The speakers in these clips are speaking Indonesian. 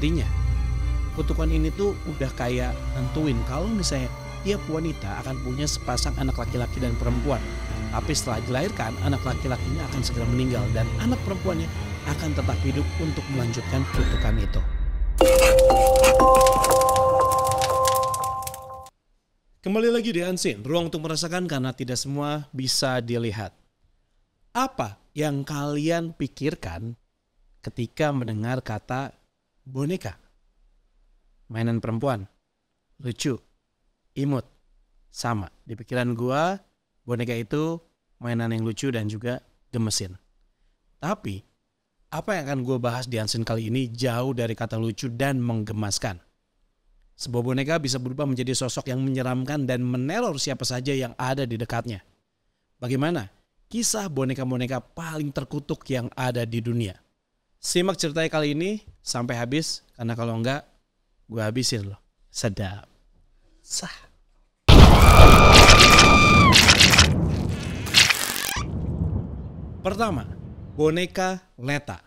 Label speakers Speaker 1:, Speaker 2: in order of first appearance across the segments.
Speaker 1: Intinya, kutukan ini tuh udah kayak nentuin kalau misalnya tiap wanita akan punya sepasang anak laki-laki dan perempuan. Tapi setelah dilahirkan, anak laki-lakinya akan segera meninggal dan anak perempuannya akan tetap hidup untuk melanjutkan kutukan itu. Kembali lagi di Unseen, ruang untuk merasakan karena tidak semua bisa dilihat. Apa yang kalian pikirkan ketika mendengar kata boneka? Mainan perempuan, lucu, imut, sama. Di pikiran gua, boneka itu mainan yang lucu dan juga gemesin. Tapi, apa yang akan gua bahas di Unseen kali ini jauh dari kata lucu dan menggemaskan. Sebuah boneka bisa berubah menjadi sosok yang menyeramkan dan meneror siapa saja yang ada di dekatnya. Bagaimana kisah boneka-boneka paling terkutuk yang ada di dunia? Simak ceritanya kali ini sampai habis, karena kalau enggak, gue habisin loh. Sedap. Sah. Pertama, boneka Leta.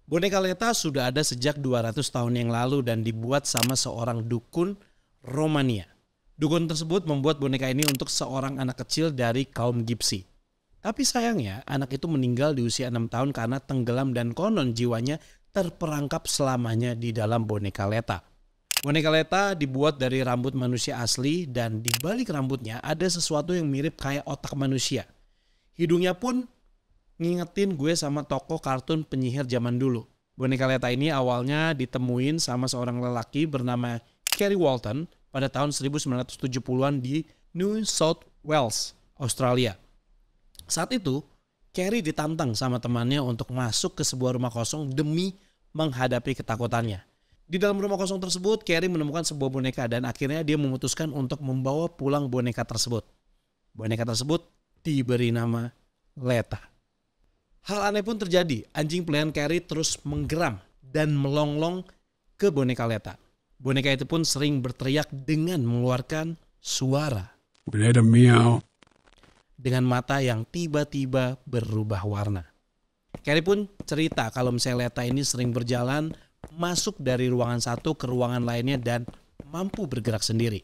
Speaker 1: Boneka Leta sudah ada sejak 200 tahun yang lalu dan dibuat sama seorang dukun Romania. Dukun tersebut membuat boneka ini untuk seorang anak kecil dari kaum Gypsy. Tapi sayangnya anak itu meninggal di usia 6 tahun karena tenggelam dan konon jiwanya terperangkap selamanya di dalam boneka Leta. Boneka Leta dibuat dari rambut manusia asli dan di balik rambutnya ada sesuatu yang mirip kayak otak manusia. Hidungnya pun ngingetin gue sama tokoh kartun penyihir zaman dulu. Boneka Leta ini awalnya ditemuin sama seorang lelaki bernama Kerry Walton pada tahun 1970-an di New South Wales, Australia. Saat itu, Kerry ditantang sama temannya untuk masuk ke sebuah rumah kosong demi menghadapi ketakutannya. Di dalam rumah kosong tersebut, Kerry menemukan sebuah boneka dan akhirnya dia memutuskan untuk membawa pulang boneka tersebut. Boneka tersebut diberi nama Leta. Hal aneh pun terjadi, anjing peliharaan Kerry terus menggeram dan melonglong ke boneka Leta. Boneka itu pun sering berteriak dengan mengeluarkan suara.
Speaker 2: Leta meow.
Speaker 1: Dengan mata yang tiba-tiba berubah warna. Kerry pun cerita kalau misalnya Leta ini sering berjalan masuk dari ruangan satu ke ruangan lainnya dan mampu bergerak sendiri.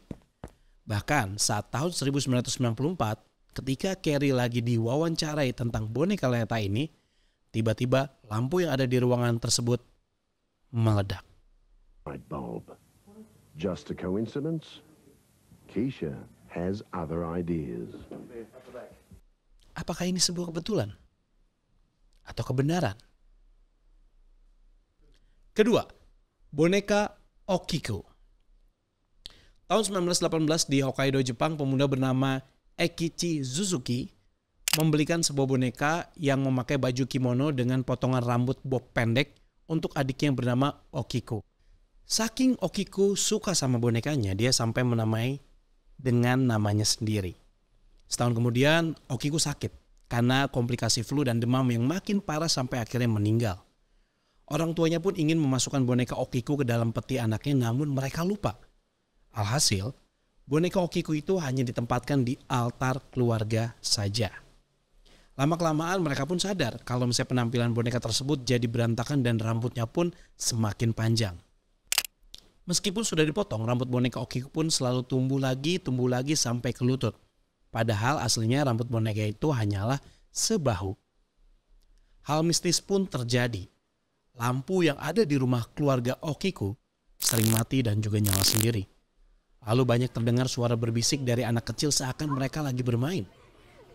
Speaker 1: Bahkan saat tahun 1994, ketika Kerry lagi diwawancarai tentang boneka Leta ini, tiba-tiba lampu yang ada di ruangan tersebut meledak.
Speaker 3: Light bulb. Just a coincidence? Keisha has other ideas.
Speaker 1: Apakah ini sebuah kebetulan? Atau kebenaran? Kedua, boneka Okiko. Tahun 1918 di Hokkaido, Jepang, pemuda bernama Eikichi Suzuki membelikan sebuah boneka yang memakai baju kimono dengan potongan rambut bob pendek untuk adiknya yang bernama Okiko. Saking Okiko suka sama bonekanya, dia sampai menamai dengan namanya sendiri. Setahun kemudian, Okiko sakit karena komplikasi flu dan demam yang makin parah sampai akhirnya meninggal. Orang tuanya pun ingin memasukkan boneka Okiko ke dalam peti anaknya, namun mereka lupa. Alhasil, boneka Okiko itu hanya ditempatkan di altar keluarga saja. Lama-kelamaan mereka pun sadar kalau misalnya penampilan boneka tersebut jadi berantakan dan rambutnya pun semakin panjang. Meskipun sudah dipotong, rambut boneka Okiko pun selalu tumbuh lagi sampai ke lutut. Padahal aslinya rambut boneka itu hanyalah sebahu. Hal mistis pun terjadi. Lampu yang ada di rumah keluarga Okiko sering mati dan juga nyala sendiri. Lalu banyak terdengar suara berbisik dari anak kecil seakan mereka lagi bermain.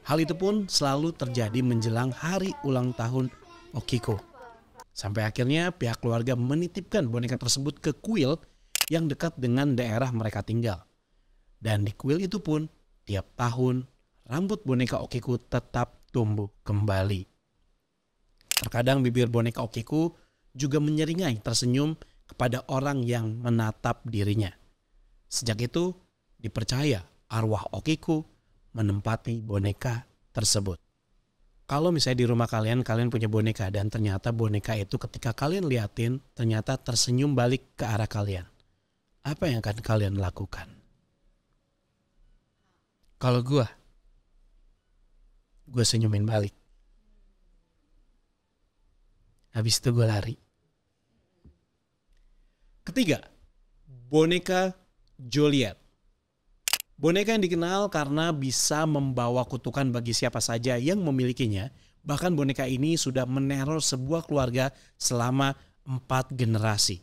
Speaker 1: Hal itu pun selalu terjadi menjelang hari ulang tahun Okiko. Sampai akhirnya pihak keluarga menitipkan boneka tersebut ke kuil yang dekat dengan daerah mereka tinggal. Dan di kuil itu pun tiap tahun rambut boneka Okiko tetap tumbuh kembali. Terkadang bibir boneka Okiko juga menyeringai tersenyum kepada orang yang menatap dirinya. Sejak itu dipercaya arwah Okiko menempati boneka tersebut. Kalau misalnya di rumah kalian punya boneka dan ternyata boneka itu ketika kalian liatin ternyata tersenyum balik ke arah kalian. Apa yang akan kalian lakukan? Kalau gue senyumin balik. Habis itu gue lari. Ketiga, boneka Joliet. Boneka yang dikenal karena bisa membawa kutukan bagi siapa saja yang memilikinya. Bahkan boneka ini sudah meneror sebuah keluarga selama 4 generasi.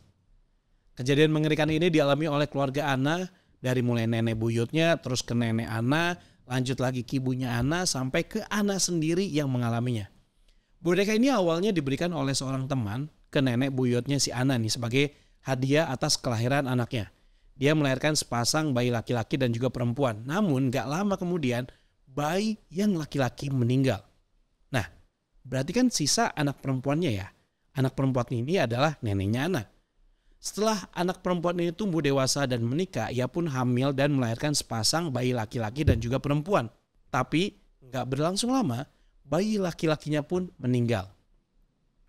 Speaker 1: Kejadian mengerikan ini dialami oleh keluarga Ana dari mulai nenek buyutnya, terus ke nenek Ana, lanjut lagi ke ibunya Ana, sampai ke Ana sendiri yang mengalaminya. Boneka ini awalnya diberikan oleh seorang teman ke nenek buyutnya si Ana nih sebagai hadiah atas kelahiran anaknya. Dia melahirkan sepasang bayi laki-laki dan juga perempuan. Namun gak lama kemudian bayi yang laki-laki meninggal. Nah, berarti kan sisa anak perempuannya ya. Anak perempuan ini adalah neneknya Ana. Setelah anak perempuan ini tumbuh dewasa dan menikah, ia pun hamil dan melahirkan sepasang bayi laki-laki dan juga perempuan. Tapi gak berlangsung lama, bayi laki-lakinya pun meninggal.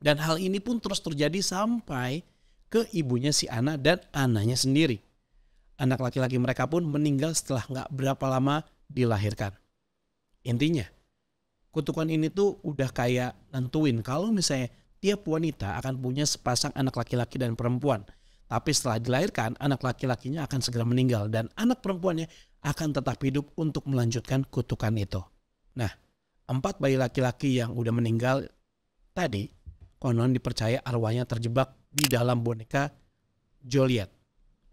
Speaker 1: Dan hal ini pun terus terjadi sampai ke ibunya si Ana dan anaknya sendiri. Anak laki-laki mereka pun meninggal setelah gak berapa lama dilahirkan. Intinya, kutukan ini tuh udah kayak nentuin kalau misalnya tiap wanita akan punya sepasang anak laki-laki dan perempuan. Tapi setelah dilahirkan, anak laki-lakinya akan segera meninggal dan anak perempuannya akan tetap hidup untuk melanjutkan kutukan itu. Nah, 4 bayi laki-laki yang udah meninggal tadi, konon dipercaya arwahnya terjebak di dalam boneka Joliet.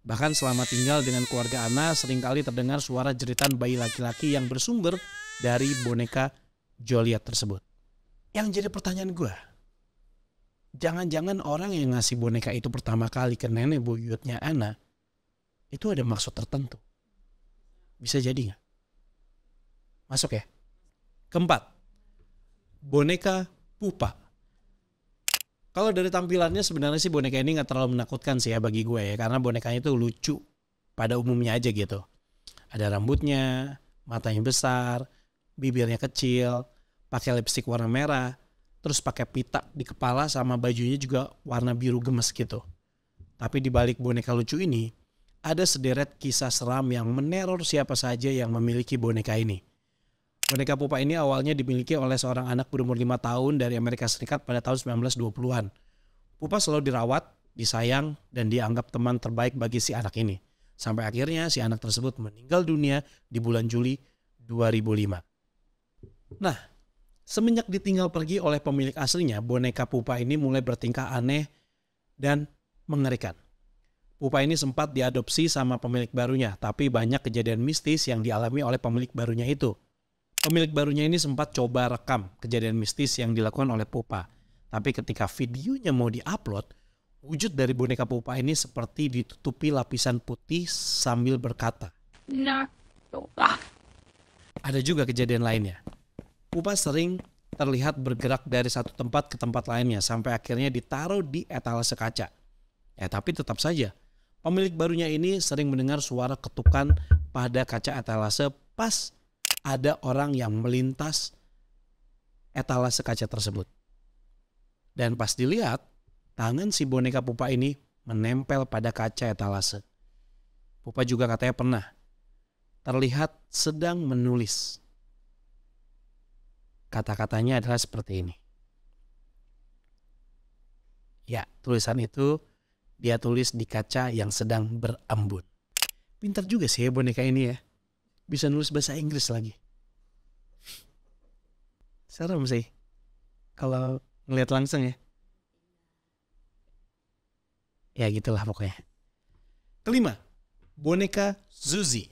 Speaker 1: Bahkan selama tinggal dengan keluarga Ana, seringkali terdengar suara jeritan bayi laki-laki yang bersumber dari boneka Joliet tersebut. Yang jadi pertanyaan gue, jangan-jangan orang yang ngasih boneka itu pertama kali ke nenek buyutnya Ana, itu ada maksud tertentu. Bisa jadi gak? Masuk ya? Keempat, boneka Pupa. Kalau dari tampilannya sebenarnya sih boneka ini gak terlalu menakutkan sih ya bagi gue ya. Karena bonekanya itu lucu pada umumnya aja gitu. Ada rambutnya, matanya besar, bibirnya kecil, pakai lipstik warna merah, terus pakai pita di kepala sama bajunya juga warna biru gemes gitu. Tapi di balik boneka lucu ini, ada sederet kisah seram yang meneror siapa saja yang memiliki boneka ini. Boneka Pupa ini awalnya dimiliki oleh seorang anak berumur 5 tahun dari Amerika Serikat pada tahun 1920-an. Pupa selalu dirawat, disayang, dan dianggap teman terbaik bagi si anak ini. Sampai akhirnya si anak tersebut meninggal dunia di bulan Juli 2005. Nah, semenjak ditinggal pergi oleh pemilik aslinya, boneka Pupa ini mulai bertingkah aneh dan mengerikan. Pupa ini sempat diadopsi sama pemilik barunya, tapi banyak kejadian mistis yang dialami oleh pemilik barunya itu. Pemilik barunya ini sempat coba rekam kejadian mistis yang dilakukan oleh Pupa. Tapi ketika videonya mau diupload, wujud dari boneka Pupa ini seperti ditutupi lapisan putih sambil berkata. Ada juga kejadian lainnya. Pupa sering terlihat bergerak dari satu tempat ke tempat lainnya sampai akhirnya ditaruh di etalase kaca. Tapi tetap saja, pemilik barunya ini sering mendengar suara ketukan pada kaca etalase pas ada orang yang melintas etalase kaca tersebut. Dan pas dilihat, tangan si boneka Pupa ini menempel pada kaca etalase. Pupa juga katanya pernah terlihat sedang menulis. Kata-katanya adalah seperti ini. Ya, tulisan itu dia tulis di kaca yang sedang berembun. Pintar juga sih ya boneka ini ya. Bisa nulis bahasa Inggris lagi. Serem sih kalau ngeliat langsung ya. Ya gitulah pokoknya. Kelima, boneka Zuzi.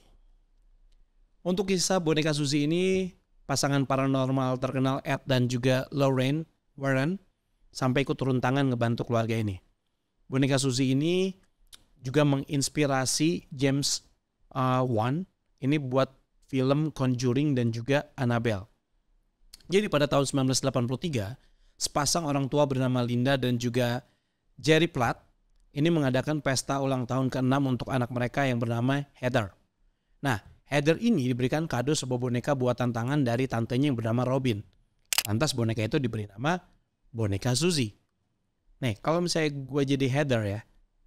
Speaker 1: Untuk kisah boneka Zuzi ini, pasangan paranormal terkenal Ed dan juga Lorraine Warren sampai ikut turun tangan ngebantu keluarga ini. Boneka Zuzi ini juga menginspirasi James Wan ini buat film Conjuring dan juga Annabelle. Jadi pada tahun 1983, sepasang orang tua bernama Linda dan juga Jerry Platt ini mengadakan pesta ulang tahun ke-6 untuk anak mereka yang bernama Heather. Nah, Heather ini diberikan kado sebuah boneka buatan tangan dari tantenya yang bernama Robin. Lantas boneka itu diberi nama boneka Zuzi. Nih, kalau misalnya gue jadi Heather ya,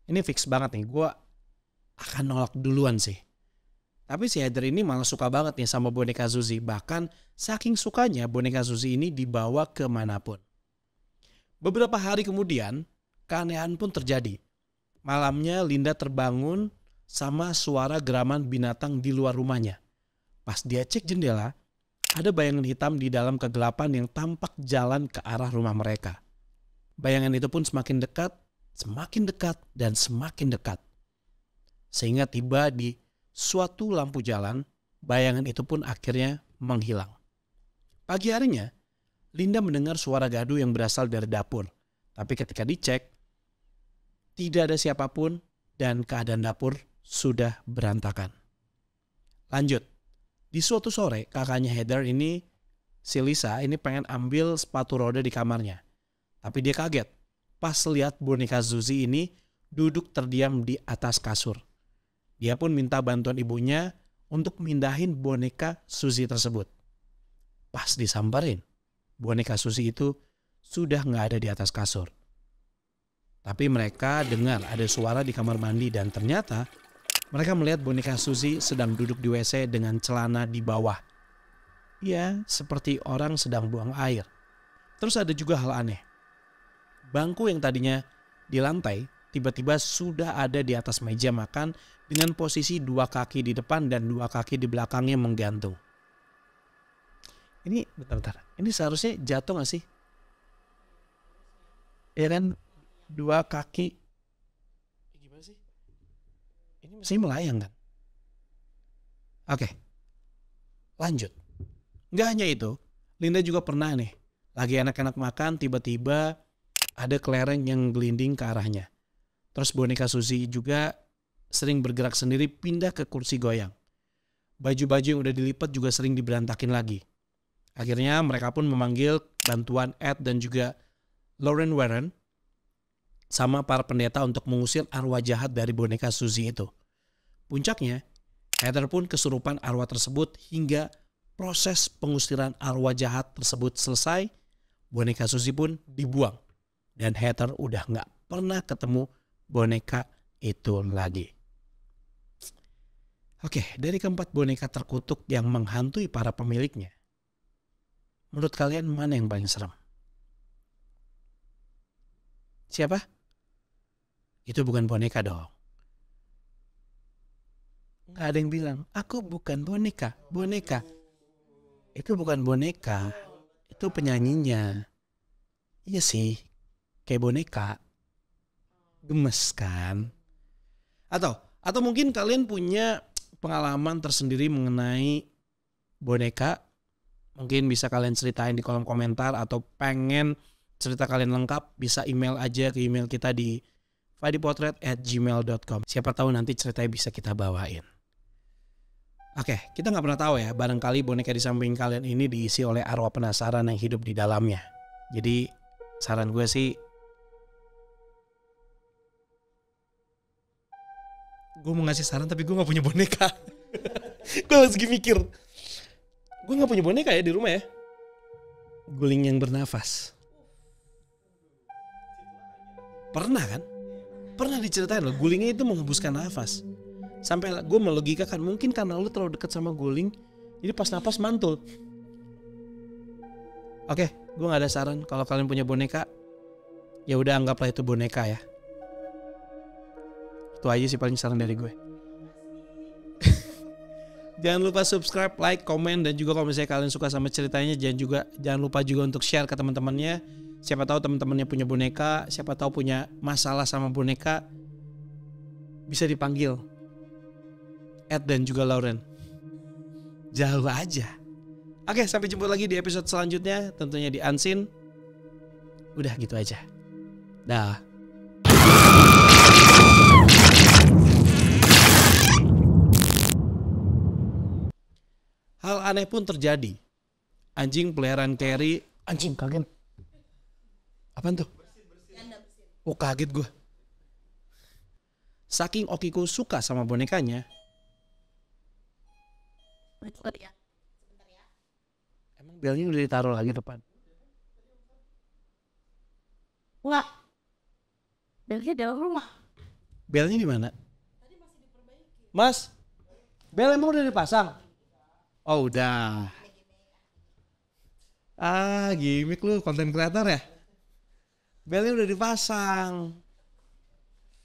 Speaker 1: ini fix banget nih, gue akan nolak duluan sih. Tapi si Heather ini malah suka banget nih sama boneka Zuzi. Bahkan saking sukanya boneka Zuzi ini dibawa kemanapun. Beberapa hari kemudian, keanehan pun terjadi. Malamnya Linda terbangun sama suara geraman binatang di luar rumahnya. Pas dia cek jendela, ada bayangan hitam di dalam kegelapan yang tampak jalan ke arah rumah mereka. Bayangan itu pun semakin dekat, dan semakin dekat. Sehingga tiba di suatu lampu jalan, bayangan itu pun akhirnya menghilang. Pagi harinya, Linda mendengar suara gaduh yang berasal dari dapur. Tapi ketika dicek, tidak ada siapapun dan keadaan dapur sudah berantakan. Lanjut, di suatu sore kakaknya Heather ini, si Lisa ini pengen ambil sepatu roda di kamarnya. Tapi dia kaget pas lihat boneka Suzy ini duduk terdiam di atas kasur. Dia pun minta bantuan ibunya untuk mindahin boneka Suzy tersebut. Pas disamperin, boneka Suzy itu sudah nggak ada di atas kasur. Tapi mereka dengar ada suara di kamar mandi dan ternyata mereka melihat boneka Suzy sedang duduk di WC dengan celana di bawah. Ya, seperti orang sedang buang air. Terus ada juga hal aneh. Bangku yang tadinya di lantai tiba-tiba sudah ada di atas meja makan dengan posisi 2 kaki di depan dan 2 kaki di belakangnya menggantung. Ini bentar. Ini seharusnya jatuh gak sih? Ya kan? 2 kaki. Gimana sih? Ini mesti melayang kan? Oke. Lanjut. Gak hanya itu. Linda juga pernah nih. Lagi enak-enak makan tiba-tiba ada kelereng yang gelinding ke arahnya. Terus boneka Suzy juga sering bergerak sendiri pindah ke kursi goyang. Baju-baju yang udah dilipat juga sering diberantakin lagi. Akhirnya mereka pun memanggil bantuan Ed dan juga Lauren Warren sama para pendeta untuk mengusir arwah jahat dari boneka Suzy itu. Puncaknya, Heather pun kesurupan arwah tersebut hingga proses pengusiran arwah jahat tersebut selesai, boneka Suzy pun dibuang. Dan Heather udah gak pernah ketemu boneka itu lagi. Oke, dari keempat boneka terkutuk yang menghantui para pemiliknya, menurut kalian mana yang paling serem? Siapa? Itu bukan boneka dong. Nggak ada yang bilang, aku bukan boneka. Boneka. Itu bukan boneka. Itu penyanyinya. Iya sih. Kayak boneka. Gemes kan? Atau mungkin kalian punya pengalaman tersendiri mengenai boneka. Mungkin bisa kalian ceritain di kolom komentar atau pengen cerita kalian lengkap bisa email aja ke email kita di fadipotret@gmail.com. Siapa tahu nanti ceritanya bisa kita bawain. Oke, kita nggak pernah tahu ya, barangkali boneka di samping kalian ini diisi oleh arwah penasaran yang hidup di dalamnya. Jadi saran gue sih, gue mau ngasih saran tapi gue nggak punya boneka. Gue lagi mikir, gue nggak punya boneka ya di rumah ya. Guling yang bernafas. Pernah kan? Pernah diceritain loh, gulingnya itu menghembuskan nafas. Sampai gue melogikakan, mungkin karena lu terlalu dekat sama guling, jadi pas nafas mantul. Oke, gue nggak ada saran. Kalau kalian punya boneka, ya udah anggaplah itu boneka ya. Itu aja sih paling saran dari gue. Jangan lupa subscribe, like, komen, dan juga kalau misalnya kalian suka sama ceritanya, jangan lupa juga untuk share ke teman-temannya. Siapa tahu teman-temannya punya boneka, siapa tahu punya masalah sama boneka, bisa dipanggil Ed dan juga Lauren. Jauh aja. Oke, sampai jumpa lagi di episode selanjutnya, tentunya di Unseen. Udah gitu aja. Dah. Hal aneh pun terjadi. Anjing peliharaan Carrie, anjing kaget. Apaan tuh? Oh, kaget gue. Saking Okiko suka sama bonekanya. Emang belnya udah ditaruh lagi depan?
Speaker 2: Enggak. Belnya dalam rumah.
Speaker 1: Belnya di mana? Mas, bel emang udah dipasang? Oh udah. Ah, gimmick lu, konten kreator ya? Belnya udah dipasang.